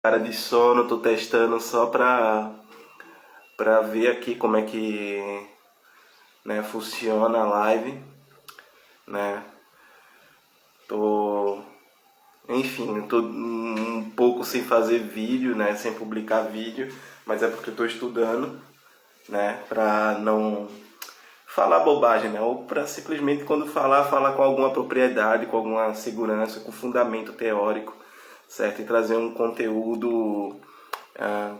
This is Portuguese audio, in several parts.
Cara de sono, tô testando só pra ver aqui como é que, né, funciona a live, né? Tô, enfim, tô um pouco sem fazer vídeo, né, sem publicar vídeo, mas é porque eu tô estudando, né, pra não falar bobagem, né? Ou pra simplesmente quando falar com alguma propriedade, com alguma segurança, com fundamento teórico, certo? E trazer um conteúdo,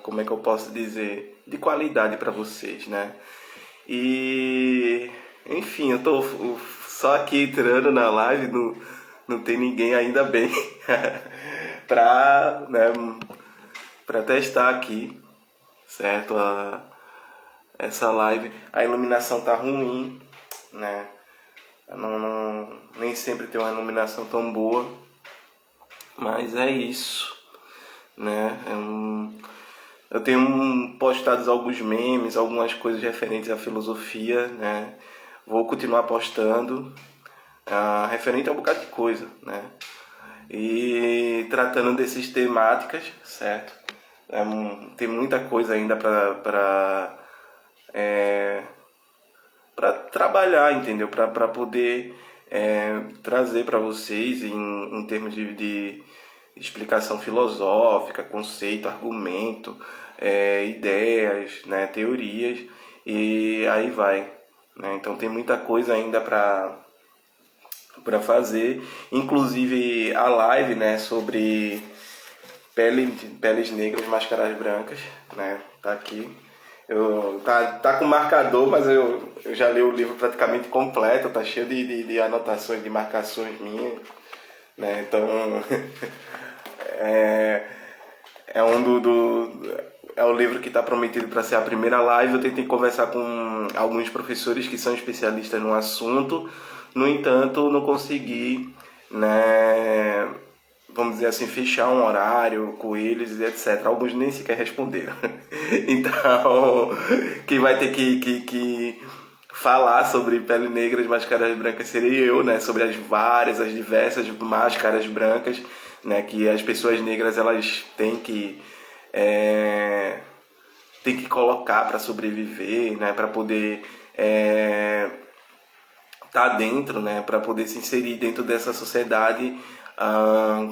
como é que eu posso dizer, de qualidade para vocês, né? E, enfim, eu tô só aqui entrando na live, não tem ninguém ainda bem pra, né, pra testar aqui, certo? Essa live, a iluminação tá ruim, né? Nem sempre tem uma iluminação tão boa, mas é isso, né? Eu tenho postado alguns memes, algumas coisas referentes à filosofia, né? Vou continuar postando, referente a um bocado de coisa, né? E tratando dessas temáticas, certo? Tem muita coisa ainda para trabalhar, entendeu? Para poder trazer para vocês em termos de explicação filosófica, conceito, argumento, ideias, né, teorias e aí vai. Né? Então tem muita coisa ainda para fazer, inclusive a live, né, sobre peles negras, máscaras brancas, né? Tá aqui. Tá com marcador, mas eu já li o livro praticamente completo, tá cheio de anotações, de marcações minhas, né? Então é, é um é o livro que está prometido para ser a primeira live. Eu tentei conversar com alguns professores que são especialistas no assunto, no entanto, não consegui, né, vamos dizer assim, fechar um horário com eles, etc. Alguns nem sequer responderam. Então, quem vai ter que falar sobre pele negra e máscaras brancas seria eu, né? Sobre as diversas máscaras brancas, né? Que as pessoas negras elas é, têm que colocar para sobreviver, né? Para poder tá dentro, né, para poder se inserir dentro dessa sociedade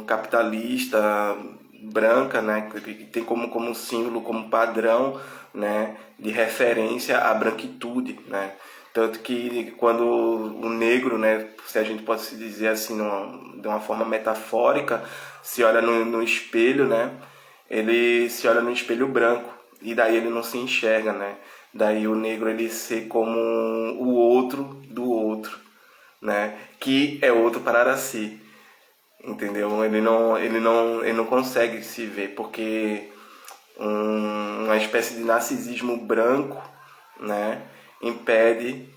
capitalista branca, né, que tem como símbolo, como padrão, né, de referência à branquitude, né. Tanto que quando o negro, né, se a gente pode se dizer assim, de uma forma metafórica, se olha no espelho, né, ele se olha no espelho branco e daí ele não se enxerga, né? Daí o negro ele ser como o outro do outro, né? Que é outro para si, entendeu? Ele não consegue se ver porque uma espécie de narcisismo branco, né? Impede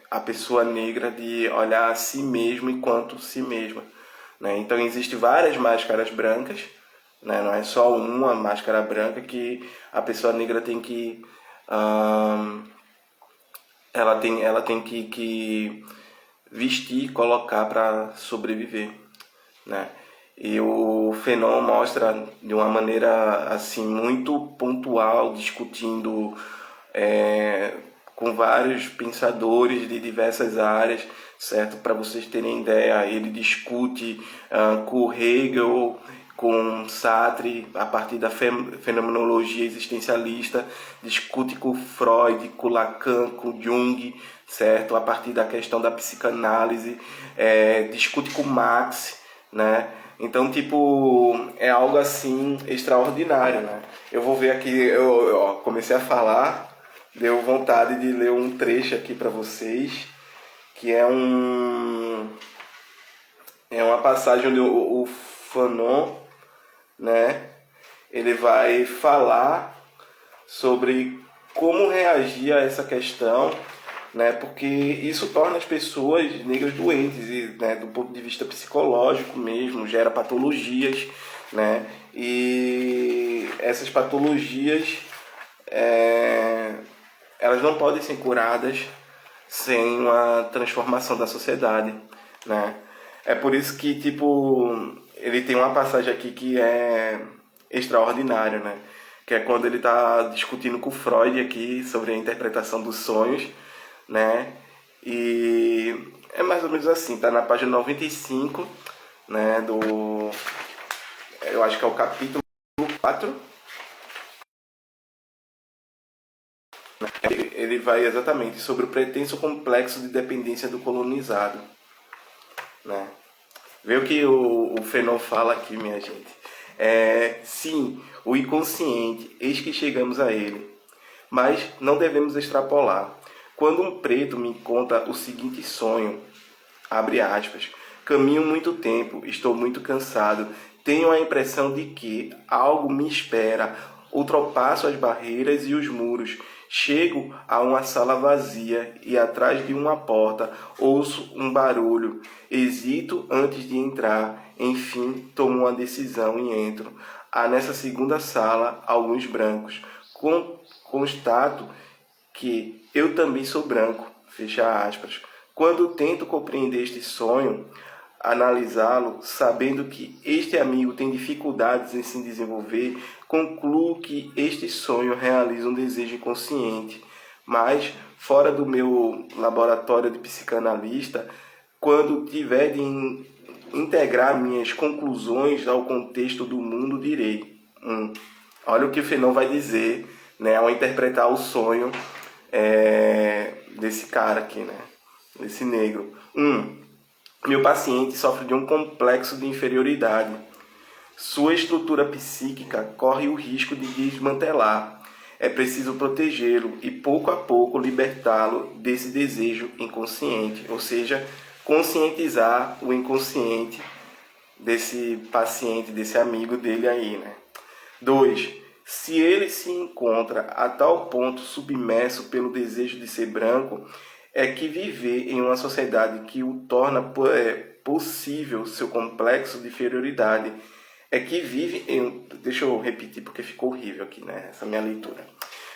a pessoa negra de olhar a si mesmo enquanto si mesma, né? Então existem várias máscaras brancas, né? Não é só uma máscara branca que a pessoa negra tem que ela tem que vestir, colocar para sobreviver, né? E o Fanon mostra de uma maneira assim muito pontual, discutindo é, com vários pensadores de diversas áreas, certo? Para vocês terem ideia, ele discute com Hegel, com Sartre, a partir da fenomenologia existencialista, discute com Freud, com Lacan, com Jung, certo? A partir da questão da psicanálise, discute com Marx, né? Então, tipo, é algo assim extraordinário, né? Eu vou ver aqui, eu comecei a falar, deu vontade de ler um trecho aqui para vocês, que é uma passagem onde o Fanon, né, ele vai falar sobre como reagir a essa questão, né, porque isso torna as pessoas negras doentes, e, né, do ponto de vista psicológico mesmo, gera patologias, né, e essas patologias elas não podem ser curadas sem uma transformação da sociedade, né? É por isso que, tipo, ele tem uma passagem aqui que é extraordinária, né? Que é quando ele está discutindo com Freud aqui sobre a interpretação dos sonhos, né? E é mais ou menos assim, tá na página 95, né? Eu acho que é o capítulo 4. Ele vai exatamente sobre o pretenso complexo de dependência do colonizado, né? Vê o que o Fanon fala aqui, minha gente. Sim, o inconsciente, eis que chegamos a ele. Mas não devemos extrapolar. Quando um preto me conta o seguinte sonho, abre aspas, caminho muito tempo, estou muito cansado, tenho a impressão de que algo me espera, ultrapasso as barreiras e os muros, chego a uma sala vazia e atrás de uma porta ouço um barulho, hesito antes de entrar, enfim tomo uma decisão e entro. Há nessa segunda sala alguns brancos. Constato que eu também sou branco, fecha aspas. Quando tento compreender este sonho, analisá-lo, sabendo que este amigo tem dificuldades em se desenvolver, concluo que este sonho realiza um desejo inconsciente. Mas, fora do meu laboratório de psicanalista, quando tiver de integrar minhas conclusões ao contexto do mundo, direi. Olha o que o Fanon vai dizer, né, ao interpretar o sonho desse cara aqui, né, desse negro. Meu paciente sofre de um complexo de inferioridade. Sua estrutura psíquica corre o risco de desmantelar. É preciso protegê-lo e, pouco a pouco, libertá-lo desse desejo inconsciente, ou seja, conscientizar o inconsciente desse paciente, desse amigo dele aí, né? 2. Se ele se encontra a tal ponto submerso pelo desejo de ser branco, é que viver em uma sociedade que o torna possível seu complexo de inferioridade, é que vive em... Deixa eu repetir porque ficou horrível aqui, né? Essa minha leitura.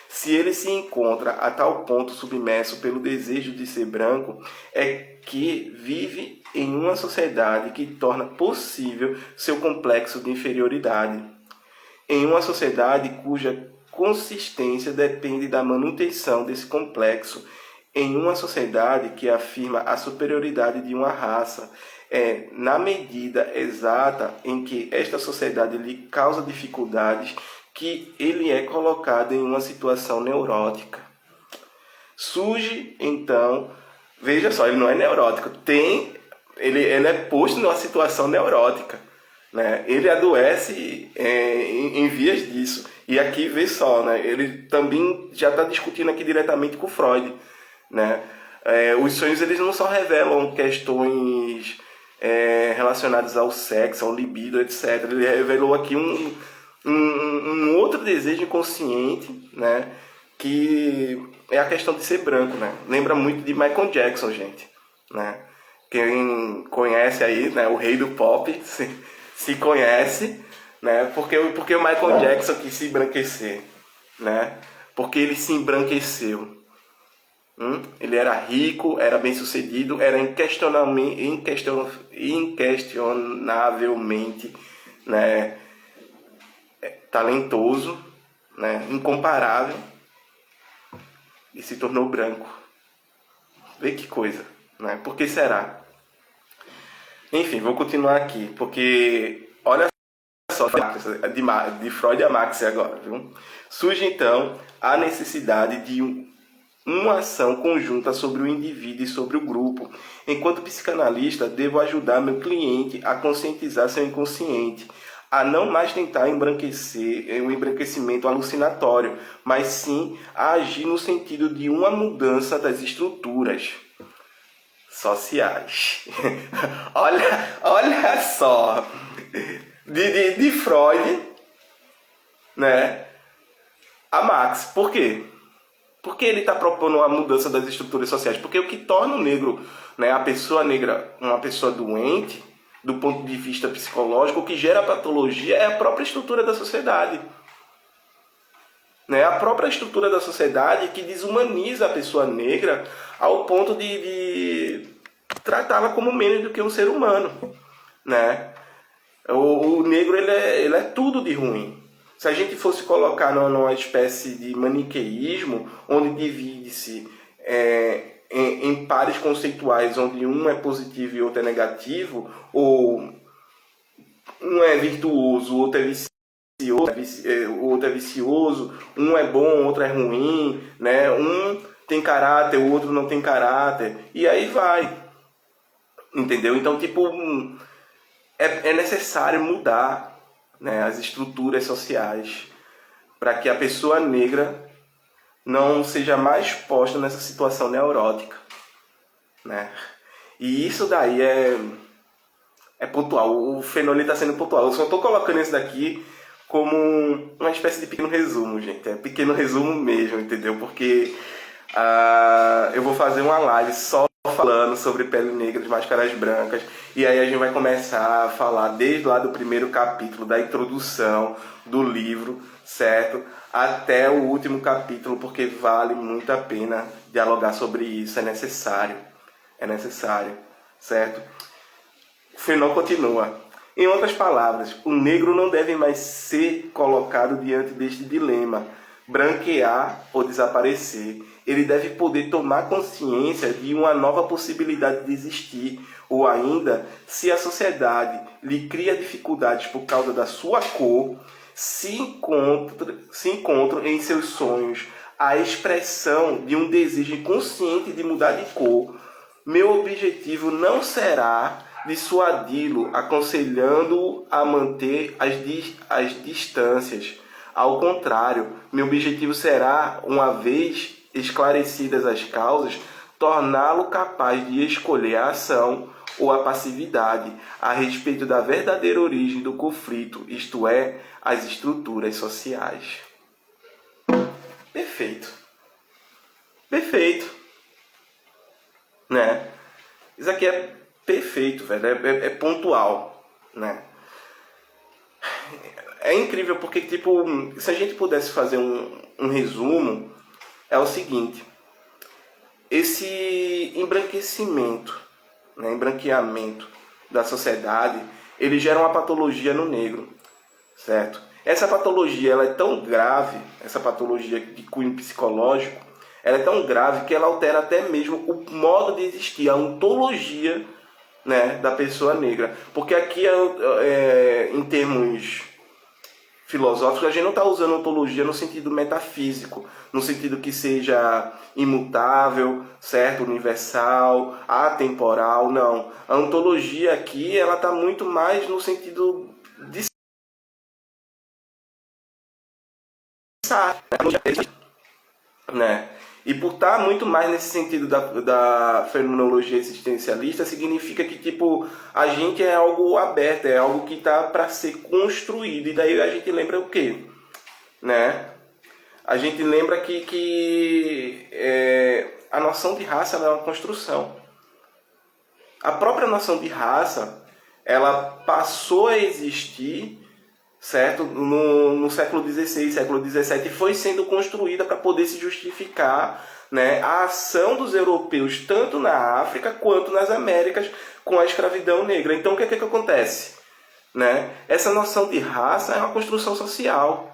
Se ele se encontra a tal ponto submerso pelo desejo de ser branco, é que vive em uma sociedade que torna possível seu complexo de inferioridade. Em uma sociedade cuja consistência depende da manutenção desse complexo, em uma sociedade que afirma a superioridade de uma raça, na medida exata em que esta sociedade lhe causa dificuldades, que ele é colocado em uma situação neurótica. Surge, então, veja só, ele não é neurótico, ele é posto numa situação neurótica, né? Ele adoece em vias disso. E aqui, vê só, né? Ele também já está discutindo aqui diretamente com Freud, né? Os sonhos eles não só revelam questões relacionadas ao sexo, ao libido, etc. Ele revelou aqui um outro desejo inconsciente, né? Que é a questão de ser branco, né? Lembra muito de Michael Jackson, gente, né? Quem conhece aí, né? O rei do pop se conhece, né? Porque o Michael Jackson quis se embranquecer, né? Porque ele se embranqueceu. Ele era rico, era bem sucedido, era inquestionavelmente, né, talentoso, né, incomparável, e se tornou branco. Vê que coisa, né? Por que será? Enfim, vou continuar aqui, porque olha só, de Freud a Marx agora, viu? Surge então a necessidade de uma ação conjunta sobre o indivíduo e sobre o grupo. Enquanto psicanalista, devo ajudar meu cliente a conscientizar seu inconsciente, a não mais tentar embranquecer um embranquecimento alucinatório, mas sim a agir no sentido de uma mudança das estruturas sociais. olha só, de Freud, né, a Marx. Por quê? Porque ele está propondo uma mudança das estruturas sociais. Porque o que torna o negro, né, a pessoa negra, uma pessoa doente, do ponto de vista psicológico, o que gera patologia é a própria estrutura da sociedade. Né? A própria estrutura da sociedade que desumaniza a pessoa negra ao ponto de tratá-la como menos do que um ser humano. Né? O negro ele é tudo de ruim. Se a gente fosse colocar numa espécie de maniqueísmo, onde divide-se em pares conceituais, onde um é positivo e outro é negativo, ou um é virtuoso, o outro é o outro é vicioso, um é bom, o outro é ruim, né? Um tem caráter, o outro não tem caráter, e aí vai, entendeu? Então, tipo, é necessário mudar, né, as estruturas sociais para que a pessoa negra não seja mais posta nessa situação neurótica, né? E isso daí é pontual. O Fenoli está sendo pontual. Eu só estou colocando isso daqui como uma espécie de pequeno resumo, gente. É pequeno resumo mesmo, entendeu? Porque eu vou fazer uma live só falando sobre pele negra de máscaras brancas, e aí a gente vai começar a falar desde lá do primeiro capítulo, da introdução do livro, certo? Até o último capítulo, porque vale muito a pena dialogar sobre isso, é necessário, certo? O Fenol continua. Em outras palavras, o negro não deve mais ser colocado diante deste dilema, branquear ou desaparecer. Ele deve poder tomar consciência de uma nova possibilidade de existir, ou ainda, se a sociedade lhe cria dificuldades por causa da sua cor, se encontram em seus sonhos a expressão de um desejo inconsciente de mudar de cor. Meu objetivo não será dissuadi-lo, aconselhando-o a manter as distâncias. Ao contrário, meu objetivo será, uma vez esclarecidas as causas, torná-lo capaz de escolher a ação ou a passividade a respeito da verdadeira origem do conflito, isto é, as estruturas sociais. Perfeito. Perfeito. Né? Isso aqui é perfeito, velho. É pontual, né? É incrível porque, tipo, se a gente pudesse fazer um resumo, é o seguinte: esse embranquecimento, né, embranqueamento da sociedade, ele gera uma patologia no negro, certo? Essa patologia ela é tão grave, essa patologia de cunho psicológico, ela é tão grave que ela altera até mesmo o modo de existir, a ontologia, né, da pessoa negra. Porque aqui, em termos filosóficos, a gente não está usando ontologia no sentido metafísico, no sentido que seja imutável, certo, universal, atemporal, não. A ontologia aqui ela está muito mais no sentido de né? E por estar muito mais nesse sentido da fenomenologia existencialista, significa que, tipo, a gente é algo aberto, é algo que está para ser construído. E daí a gente lembra o quê? Né? A gente lembra que a noção de raça é uma construção. A própria noção de raça, ela passou a existir, certo? No século XVI, século XVII, foi sendo construída para poder se justificar, né, a ação dos europeus, tanto na África quanto nas Américas, com a escravidão negra. Então, o que acontece? Né? Essa noção de raça é uma construção social.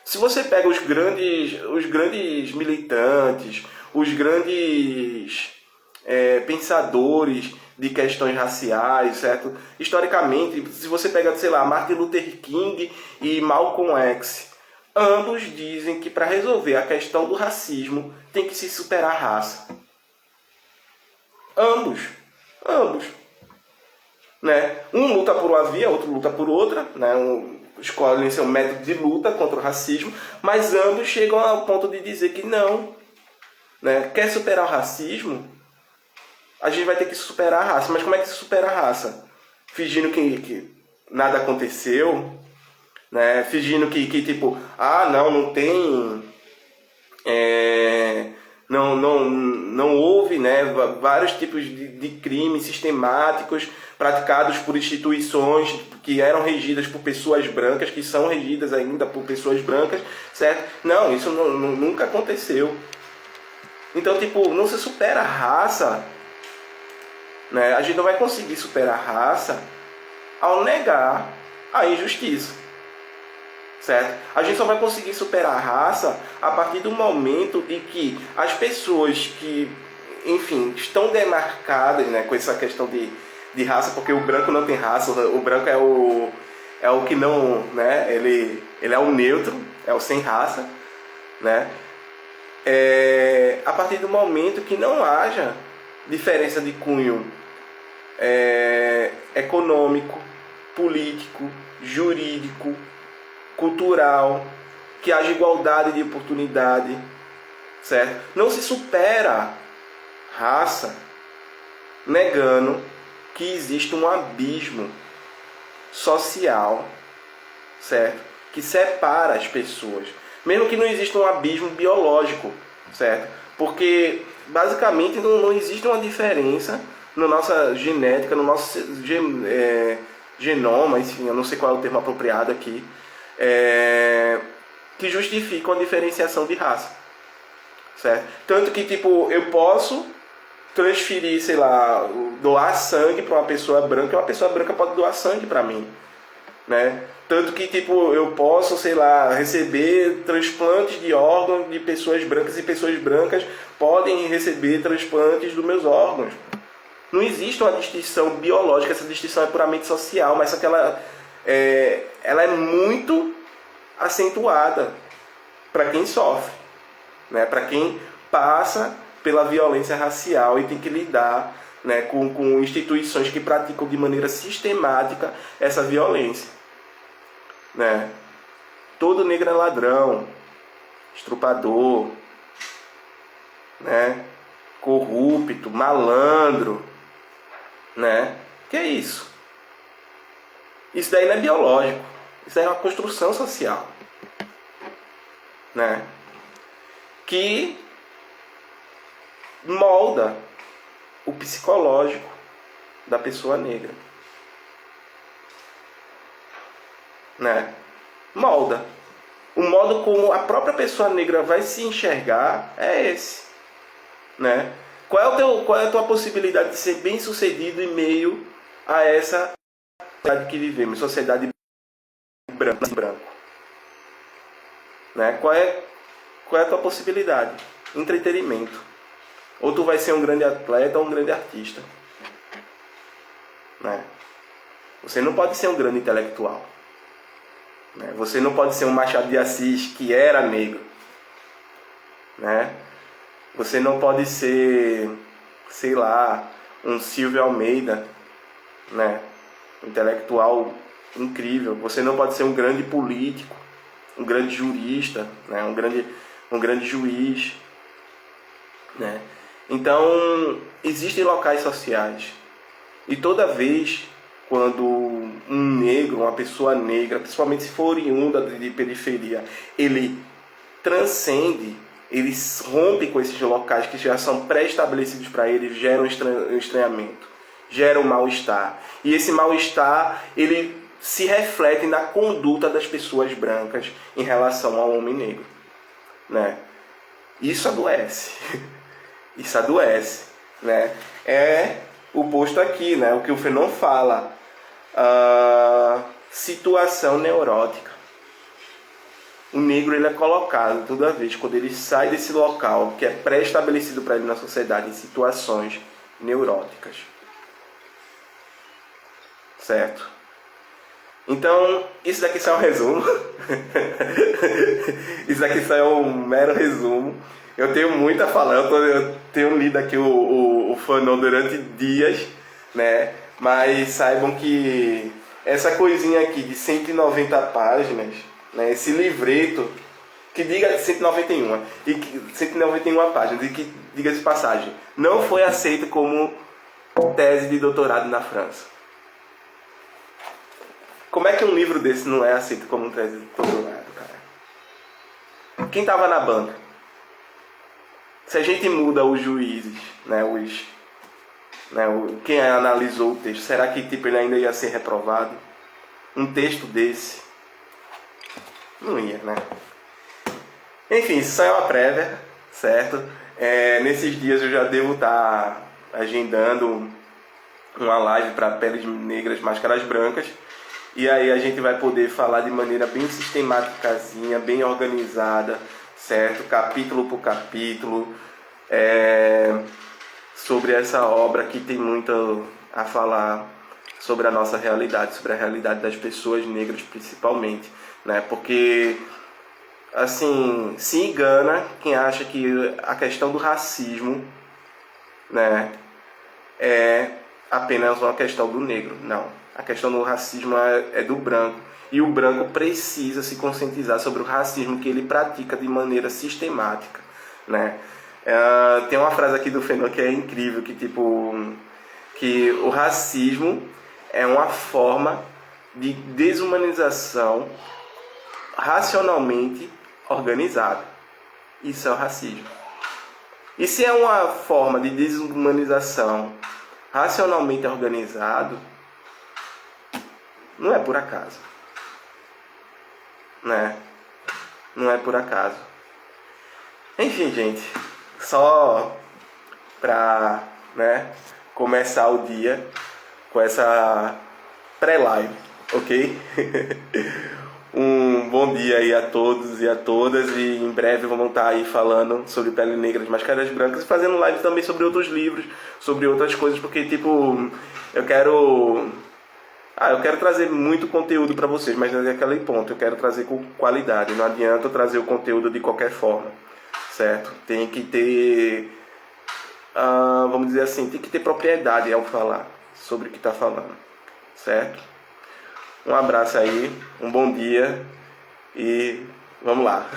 Se você pega os grandes militantes, os grandes pensadores de questões raciais, certo? Historicamente, se você pega, sei lá, Martin Luther King e Malcolm X, ambos dizem que para resolver a questão do racismo tem que se superar a raça. Ambos. Né? Um luta por uma via, outro luta por outra, né? Escolhem seu método de luta contra o racismo, mas ambos chegam ao ponto de dizer que não. Né? Quer superar o racismo? A gente vai ter que superar a raça. Mas como é que se supera a raça? Fingindo que nada aconteceu, né? Fingindo que tipo, não tem... Não houve, né, vários tipos de crimes sistemáticos praticados por instituições que eram regidas por pessoas brancas, que são regidas ainda por pessoas brancas, certo? Não, isso nunca aconteceu. Então, tipo, não se supera a raça, né? A gente não vai conseguir superar a raça ao negar a injustiça, certo? A gente só vai conseguir superar a raça a partir do momento em que as pessoas que, enfim, estão demarcadas, né, com essa questão de raça, porque o branco não tem raça, o branco é o que não, né, ele é o neutro, é o sem raça, né? A partir do momento que não haja diferença de cunho econômico, político, jurídico, cultural, que haja igualdade de oportunidade, certo? Não se supera raça negando que existe um abismo social, certo? Que separa as pessoas, mesmo que não exista um abismo biológico, certo? Porque basicamente não existe uma diferença na nossa genética, no nosso genoma, enfim, eu não sei qual é o termo apropriado aqui, que justificam a diferenciação de raça, certo? Tanto que, tipo, eu posso transferir, sei lá, doar sangue para uma pessoa branca, e uma pessoa branca pode doar sangue para mim, né? Tanto que, tipo, eu posso, sei lá, receber transplantes de órgãos de pessoas brancas, e pessoas brancas podem receber transplantes dos meus órgãos. Não existe uma distinção biológica, essa distinção é puramente social, mas só que ela é muito acentuada para quem sofre, né? Para quem passa pela violência racial e tem que lidar, né, com instituições que praticam de maneira sistemática essa violência, né? Todo negro é ladrão, estrupador, né, corrupto, malandro, né? Que é isso? Isso daí não é biológico, isso daí é uma construção social, né? Que molda o psicológico da pessoa negra, né? Molda. O modo como a própria pessoa negra vai se enxergar é esse, né? Qual é a tua possibilidade de ser bem sucedido em meio a essa sociedade que vivemos, sociedade branco, né? Qual é a tua possibilidade? Entretenimento. Ou tu vai ser um grande atleta ou um grande artista, né? Você não pode ser um grande intelectual, né? Você não pode ser um Machado de Assis que era negro, né? Você não pode ser, sei lá, um Silvio Almeida, né? Um intelectual incrível. Você não pode ser um grande político, um grande jurista, né? um grande juiz, né? Então, existem locais sociais. E toda vez quando um negro, uma pessoa negra, principalmente se for oriunda de periferia, ele transcende, ele rompe com esses locais que já são pré-estabelecidos para ele, gera um estranhamento, gera um mal-estar. E esse mal-estar, ele se reflete na conduta das pessoas brancas em relação ao homem negro, né? Isso adoece. Isso adoece, né? É o posto aqui, né? O que o Fanon fala, situação neurótica. O negro, ele é colocado toda vez quando ele sai desse local que é pré-estabelecido para ele na sociedade em situações neuróticas, certo? Então, isso daqui só é um resumo. Isso daqui só é um mero resumo. Eu tenho muito a falar, eu tenho lido aqui o Fanon durante dias, né? Mas saibam que essa coisinha aqui de 190 páginas, né? Esse livreto, que diga 191, e que 191 páginas, e que, diga-se de passagem, não foi aceito como tese de doutorado na França. Como é que um livro desse não é aceito como tese de doutorado, cara? Quem estava na banca? Se a gente muda os juízes, né, quem analisou o texto, será que tipo, ele ainda ia ser reprovado? Um texto desse? Não ia, né? Enfim, isso só é uma prévia, certo? Nesses dias eu já devo estar agendando uma live para peles negras, máscaras brancas. E aí a gente vai poder falar de maneira bem sistemáticazinha, bem organizada, certo? Capítulo por capítulo, sobre essa obra que tem muito a falar sobre a nossa realidade, sobre a realidade das pessoas negras principalmente, né? Porque, assim, se engana quem acha que a questão do racismo, né, é apenas uma questão do negro. Não. A questão do racismo é do branco. E o branco precisa se conscientizar sobre o racismo que ele pratica de maneira sistemática, né? Tem uma frase aqui do Fanon que é incrível, que tipo, que o racismo é uma forma de desumanização racionalmente organizada. Isso é o racismo. E se é uma forma de desumanização racionalmente organizado, não é por acaso, né? Não é por acaso. Enfim, gente, só pra, né, começar o dia com essa pré-live, ok? Um bom dia aí a todos e a todas, e em breve vamos estar aí falando sobre Pele Negra de Máscaras Brancas e fazendo live também sobre outros livros, sobre outras coisas, porque tipo, eu quero trazer muito conteúdo para vocês, mas não é aquele ponto, eu quero trazer com qualidade, não adianta eu trazer o conteúdo de qualquer forma, certo? Tem que ter, vamos dizer assim, tem que ter propriedade ao falar sobre o que está falando, certo? Um abraço aí, um bom dia e vamos lá.